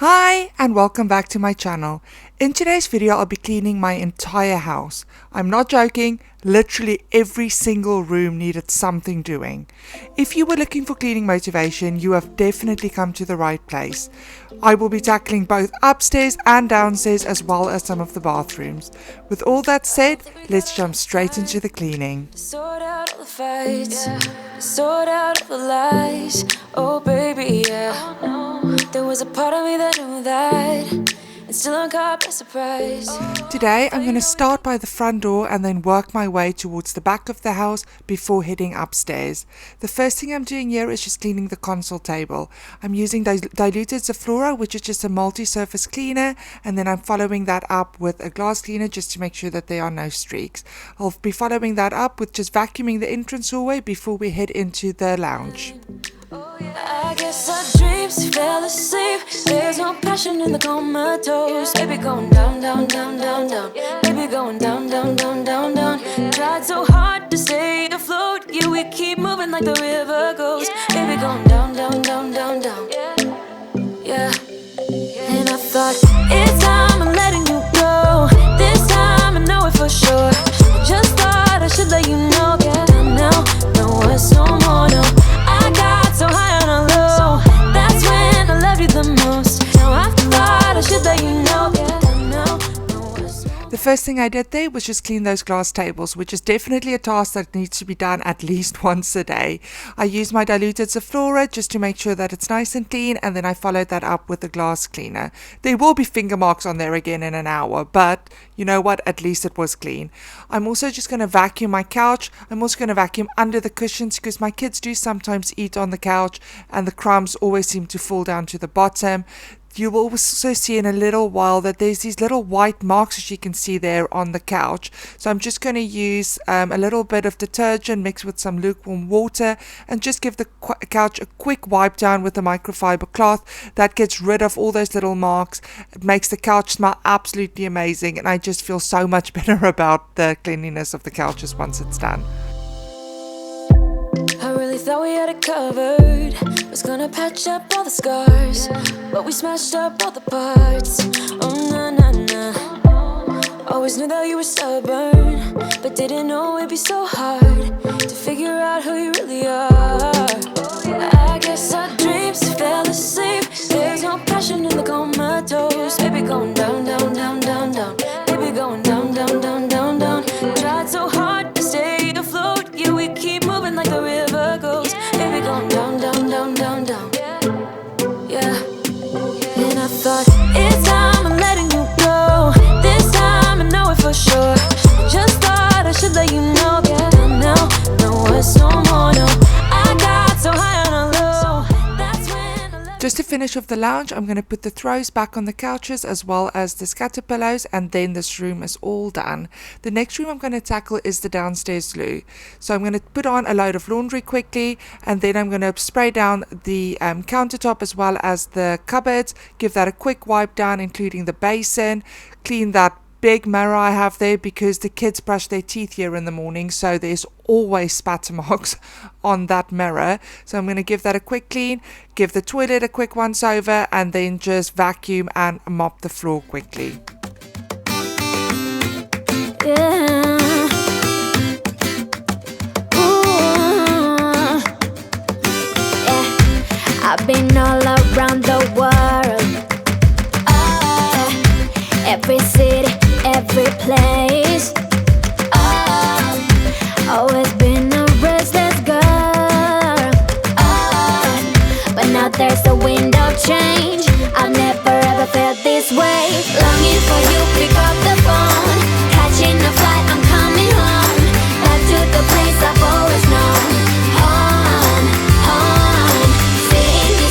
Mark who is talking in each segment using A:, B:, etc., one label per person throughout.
A: Hi and welcome back to my channel. In today's video I'll be cleaning my entire house. I'm not joking, literally every single room needed something doing. If you were looking for cleaning motivation, you have definitely come to the right place. I will be tackling both upstairs and downstairs as well as some of the bathrooms. With all that said, let's jump straight into the cleaning.
B: Sort out all the fights, sort out all the lies. Oh baby, yeah. There was a part of me that knew that, and still I'm caught by surprise.
A: Today I'm going to start by the front door and then work my way towards the back of the house before heading upstairs. The first thing I'm doing here is just cleaning the console table. I'm using diluted Zaflora, which is just a multi-surface cleaner, and then I'm following that up with a glass cleaner just to make sure that there are no streaks. I'll be following that up with just vacuuming the entrance hallway before we head into the lounge.
B: I guess our dreams fell asleep. There's no passion in the comatose. Baby going down, down, down, down, down. Baby going down, down, down, down, down. Tried so hard to stay afloat. Yeah, we keep moving like the river goes. Baby going down, down, down, down, down. Yeah. And I thought, it's time I'm letting you go. This time I know it for sure. I just thought I should let you know. Yeah, now, no, it's no more, no. I got so high on a low. That's when I loved you the most. Now I thought I should let you know. Yeah, now, no, it's no more.
A: The first thing I did there was just clean those glass tables, which is definitely a task that needs to be done at least once a day. I used my diluted Zaflora just to make sure that it's nice and clean, and then I followed that up with a glass cleaner. There will be finger marks on there again in an hour, but you know what, at least it was clean. I'm also just going to vacuum my couch. I'm also going to vacuum under the cushions because my kids do sometimes eat on the couch and the crumbs always seem to fall down to the bottom. You will also see in a little while that there's these little white marks, as you can see there on the couch. So I'm just going to use a little bit of detergent mixed with some lukewarm water and just give the couch a quick wipe down with a microfiber cloth. That gets rid of all those little marks. It makes the couch smell absolutely amazing, and I just feel so much better about the cleanliness of the couches once it's done.
B: I really thought we had it covered. Was gonna patch up all the scars, but we smashed up all the parts. Oh na na na. Always knew that you were stubborn, but didn't know it'd be so hard to figure out who you really are. I guess our dreams fell asleep. There's no passion in the comatose. Baby going down, down, down, down, down. Baby going down, down, down, down, down. Tried so hard to stay afloat. Yeah, we keep moving like the river goes. Baby going down, down, down, down, down. Yeah. And I thought, it's time I'm letting you go. This time I know it for sure. I just thought I should let you know. Yeah, now, no, it's no more, no. I got so high on a low. That's when I let
A: Just to finish off the lounge, I'm going to put the throws back on the couches as well as the scatter pillows, and then this room is all done. The next room I'm going to tackle is the downstairs loo. So I'm going to put on a load of laundry quickly, and then I'm going to spray down the countertop as well as the cupboards, give that a quick wipe down including the basin, clean that big mirror I have there because the kids brush their teeth here in the morning, so there's always spatter marks on that mirror. So I'm going to give that a quick clean, give the toilet a quick once over, and then just vacuum and mop the floor quickly.
B: yeah. Ooh. Yeah. I've been all around the world, every city, every place. Always been a restless girl, but now there's a wind of change. I've never ever felt this way. Longing for you, pick up the phone. Catching a flight, I'm coming home. Back to the place I've always known. Home, home. Seeing you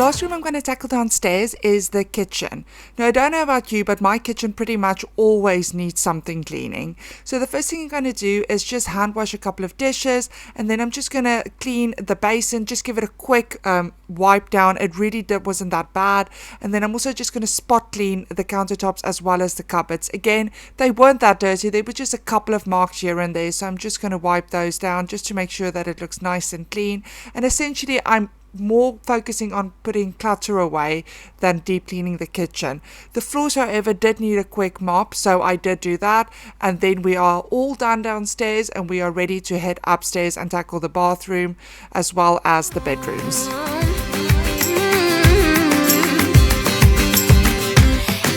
A: last room I'm going to tackle downstairs is the kitchen. Now, I don't know about you, but my kitchen pretty much always needs something cleaning. So the first thing I'm going to do is just hand wash a couple of dishes, and then I'm just going to clean the basin, just give it a quick wipe down. It really wasn't that bad. And then I'm also just going to spot clean the countertops as well as the cupboards. Again, they weren't that dirty. There were just a couple of marks here and there. So I'm just going to wipe those down just to make sure that it looks nice and clean. And essentially, I'm more focusing on putting clutter away than deep cleaning the kitchen. The floors, however, did need a quick mop, so I did do that. And then we are all done downstairs and we are ready to head upstairs and tackle the bathroom as well as the bedrooms.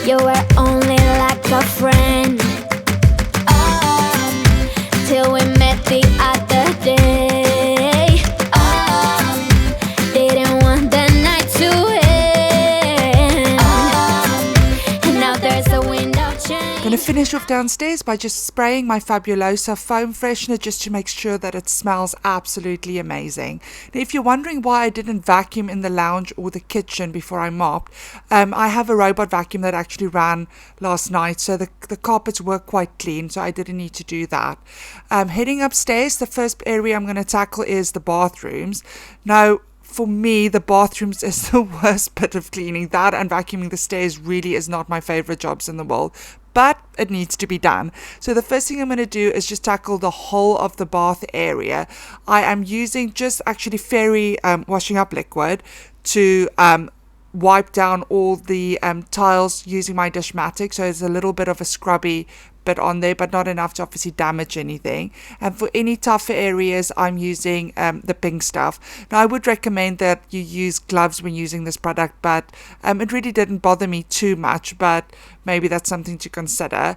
B: You were only like a friend, till we met the other day. Didn't want the night to end, and now there's a window change.
A: Gonna finish off downstairs by just spraying my Fabulosa foam freshener just to make sure that it smells absolutely amazing. Now, if you're wondering why I didn't vacuum in the lounge or the kitchen before I mopped, I have a robot vacuum that actually ran last night, so the carpets were quite clean, so I didn't need to do that. Heading upstairs, the first area I'm going to tackle is the bathrooms. Now, for me, the bathrooms is the worst bit of cleaning. That and vacuuming the stairs really is not my favorite jobs in the world, but it needs to be done. So the first thing I'm going to do is just tackle the whole of the bath area. I am using just actually fairy washing up liquid to wipe down all the tiles using my Dishmatic, so it's a little bit of a scrubby bit on there, but not enough to obviously damage anything. And for any tougher areas, I'm using the pink stuff. Now, I would recommend that you use gloves when using this product, but it really didn't bother me too much, but maybe that's something to consider.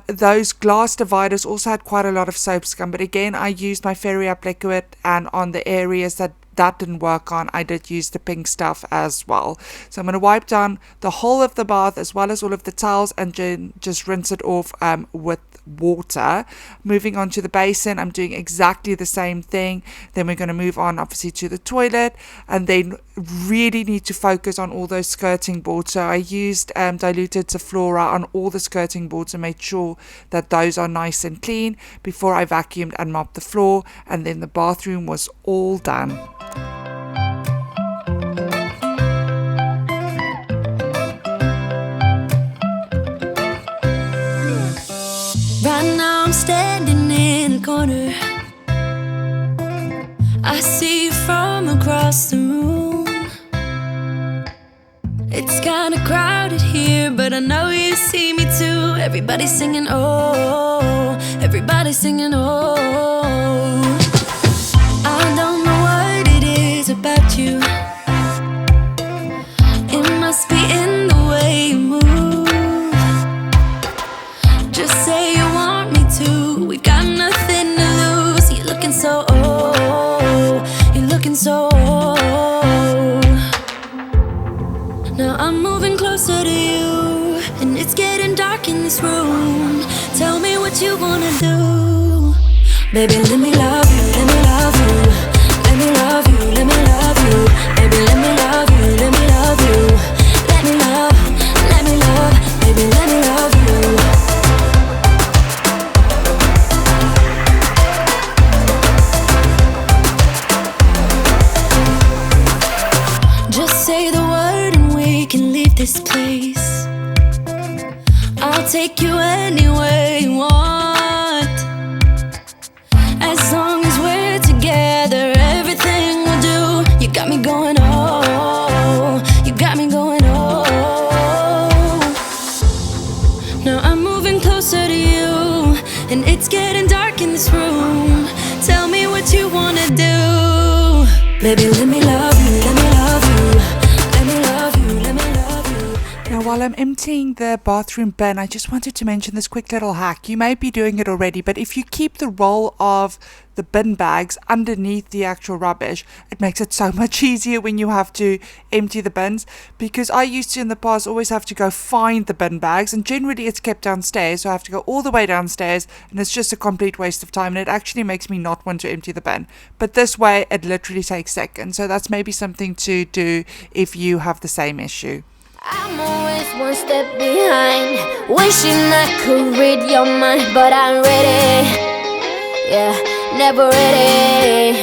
A: Those glass dividers also had quite a lot of soap scum, but again, I used my Fairy Up liquid, and on the areas that didn't work on, I did use the pink stuff as well. So I'm going to wipe down the whole of the bath as well as all of the towels and just rinse it off with water. Moving on to the basin, I'm doing exactly the same thing. Then we're going to move on obviously to the toilet, and then really need to focus on all those skirting boards. So I used diluted Zaflora on all the skirting boards and made sure that those are nice and clean before I vacuumed and mopped the floor, and then the bathroom was all done.
B: Right now I'm standing in the corner. I see you from across the room. It's kinda crowded here, but I know you see me too. Everybody's singing oh, everybody's singing oh. I don't know what it is about you. It must be in the way you move. Just say you want me to. We got nothing to lose. You're looking so old. You're looking so old. Now I'm moving closer to you, and it's getting dark in this room. Tell me what you wanna do. Baby, let me love you, let me love you. Let me love you, let me love you. Baby, let me love you, let me love you. Let me love, baby, let me love you. Just say the word and we can leave this place. I'll take you anywhere you want. As long as we're together, everything we'll do. You got me going oh, you got me going oh. Now I'm moving closer to you, and it's getting dark in this room. Tell me what you wanna do. Baby, let me love you, let me love you. Let me love you, let me love you.
A: Now Now, while I'm emptying the bathroom bin, I just wanted to mention this quick little hack. You may be doing it already, but if you keep the roll of the bin bags underneath the actual rubbish, it makes it so much easier when you have to empty the bins, because I used to in the past always have to go find the bin bags, and generally it's kept downstairs, so I have to go all the way downstairs, and it's just a complete waste of time, and it actually makes me not want to empty the bin. But this way it literally takes seconds, so that's maybe something to do if you have the same issue.
B: I'm always one step behind, wishing I could read your mind, but I'm ready, yeah, never ready.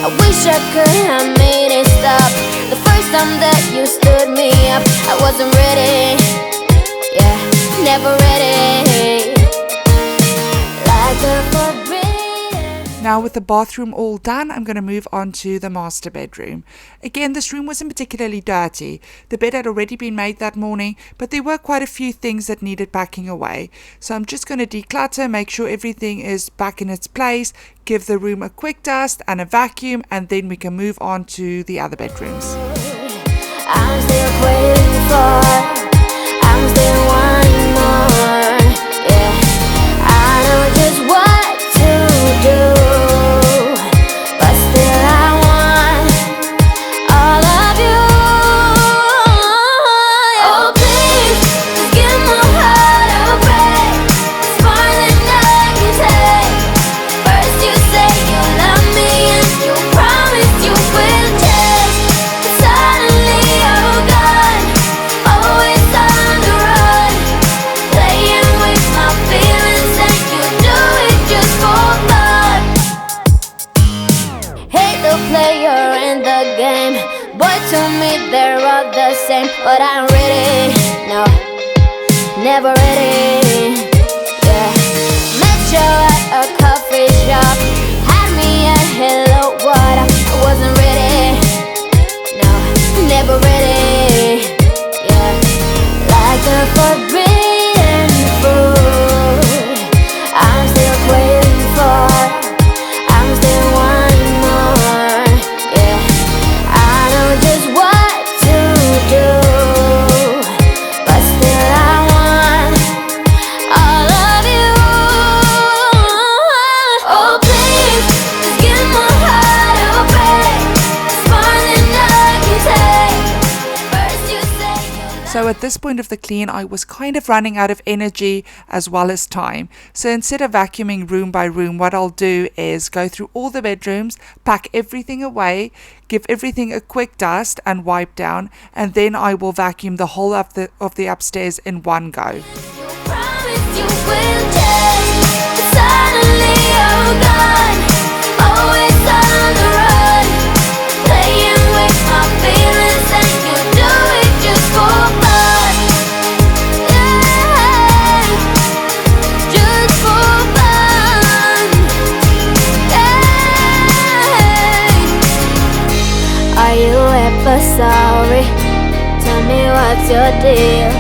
B: I wish I could have made it stop the first time that you stood me up. I wasn't ready, yeah, never ready. Like a forbidden.
A: Now with the bathroom all done, I'm going to move on to the master bedroom. Again, this room wasn't particularly dirty. The bed had already been made that morning, but there were quite a few things that needed packing away. So I'm just going to declutter, make sure everything is back in its place, give the room a quick dust and a vacuum, and then we can move on to the other bedrooms.
B: I'm still waiting for, I'm still wanting more, yeah. I know just what to do, but still I want all of you. Oh please, just give my heart a break. It's more than I can take. First you say you love me and you promise you will change, but suddenly you're gone, always on the run, playing with my feelings, and you do it just for fun. Hate the player in the game, but to me they're all the same. But I'm ready, no, never ready, yeah. Met you at a coffee shop, had me at hello, what up? I wasn't ready, no, never ready, yeah. Like a forbidden fruit, I'm still waiting for, I'm still wanting more, yeah. I know just what to do, but still I want all of you. Oh please, just give my heart a break. It's more than I can take. First you say you love.
A: So at this point of the clean, I was kind of running out of energy as well as time. So instead of vacuuming room by room, what I'll do is go through all the bedrooms, pack everything away, give everything a quick dust and wipe down, and then I will vacuum the whole of the upstairs in one go.
B: You promise you will change, but suddenly you're gone, always on the run, playing with my feelings, and you do it just for fun, yeah, just for fun, yeah. Are you ever sorry? Tell me what's your deal.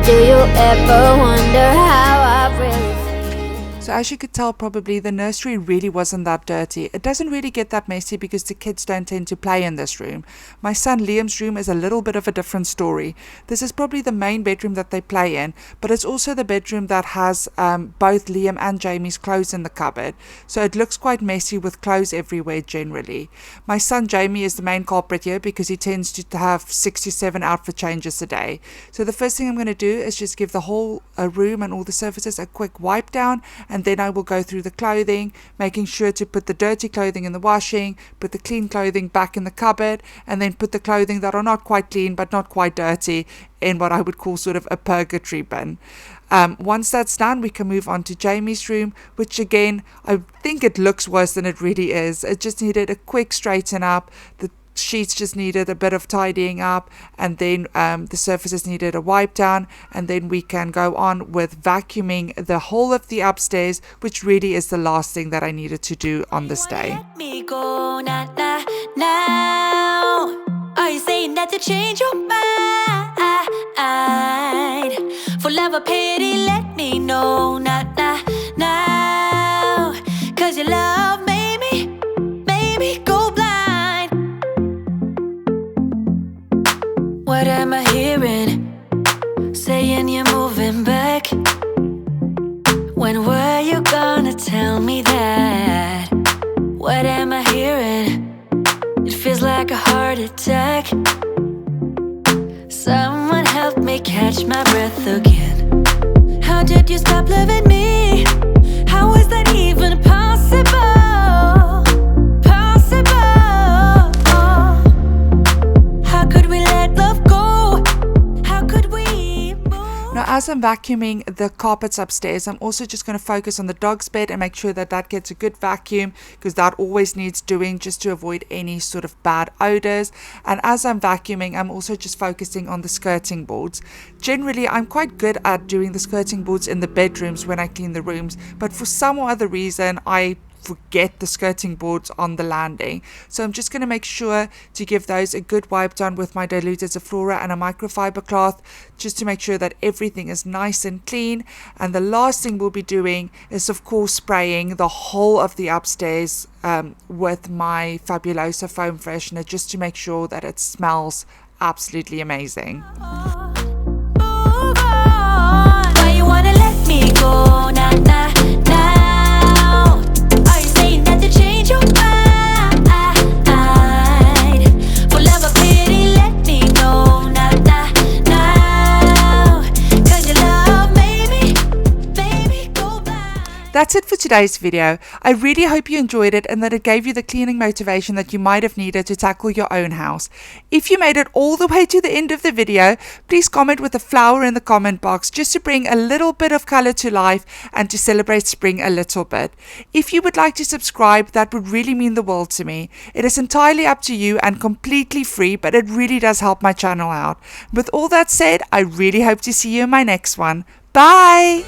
B: Do you ever wonder how I really feel?
A: So as you could tell, probably the nursery really wasn't that dirty. It doesn't really get that messy because the kids don't tend to play in this room. My son Liam's room is a little bit of a different story. This is probably the main bedroom that they play in, but it's also the bedroom that has both Liam and Jamie's clothes in the cupboard. So it looks quite messy with clothes everywhere generally. My son Jamie is the main culprit here because he tends to have 6 to 7 outfit changes a day. So the first thing I'm going to do is just give the whole room and all the surfaces a quick wipe down, and then I will go through the clothing, making sure to put the dirty clothing in the washing, put the clean clothing back in the cupboard, and then put the clothing that are not quite clean but not quite dirty in what I would call sort of a purgatory bin. Once that's done, we can move on to Jamie's room, which again, I think it looks worse than it really is. It just needed a quick straighten up. The sheets just needed a bit of tidying up, and then the surfaces needed a wipe down, and then we can go on with vacuuming the whole of the upstairs, which really is the last thing that I needed to do on this day.
C: Let me go now. Are you saying that to change your mind? For love or pity, let me know now. Cause your love made me go blind. What am
B: am I hearing? Saying you're moving back. When were you gonna tell me that? What am I hearing? It feels like a heart attack. Someone help me catch my breath again. How did you stop loving me? How is that even possible? Possible. How could we let love go? How could we move?
A: Now, as I'm vacuuming the carpets upstairs, I'm also just going to focus on the dog's bed and make sure that that gets a good vacuum, because that always needs doing just to avoid any sort of bad odors. And as I'm vacuuming, I'm also just focusing on the skirting boards. Generally, I'm quite good at doing the skirting boards in the bedrooms when I clean the rooms, but for some or other reason, I forget the skirting boards on the landing. So I'm just going to make sure to give those a good wipe down with my diluted Zaflora and a microfiber cloth, just to make sure that everything is nice and clean. And the last thing we'll be doing is, of course, spraying the whole of the upstairs with my Fabulosa foam freshener, just to make sure that it smells absolutely amazing.
B: Why you wanna let me go? Nah, nah, now. Are you saying that to change your mind? For love or pity, let me know. Nah, nah, now. 'Cause your love made me, baby, go blind.
A: That's it for today's video. I really hope you enjoyed it and that it gave you the cleaning motivation that you might have needed to tackle your own house. If you made it all the way to the end of the video, please comment with a flower in the comment box, just to bring a little bit of color to life and to celebrate spring a little bit. If you would like to subscribe, that would really mean the world to me. It is entirely up to you and completely free, but it really does help my channel out. With all that said, I really hope to see you in my next one. Bye!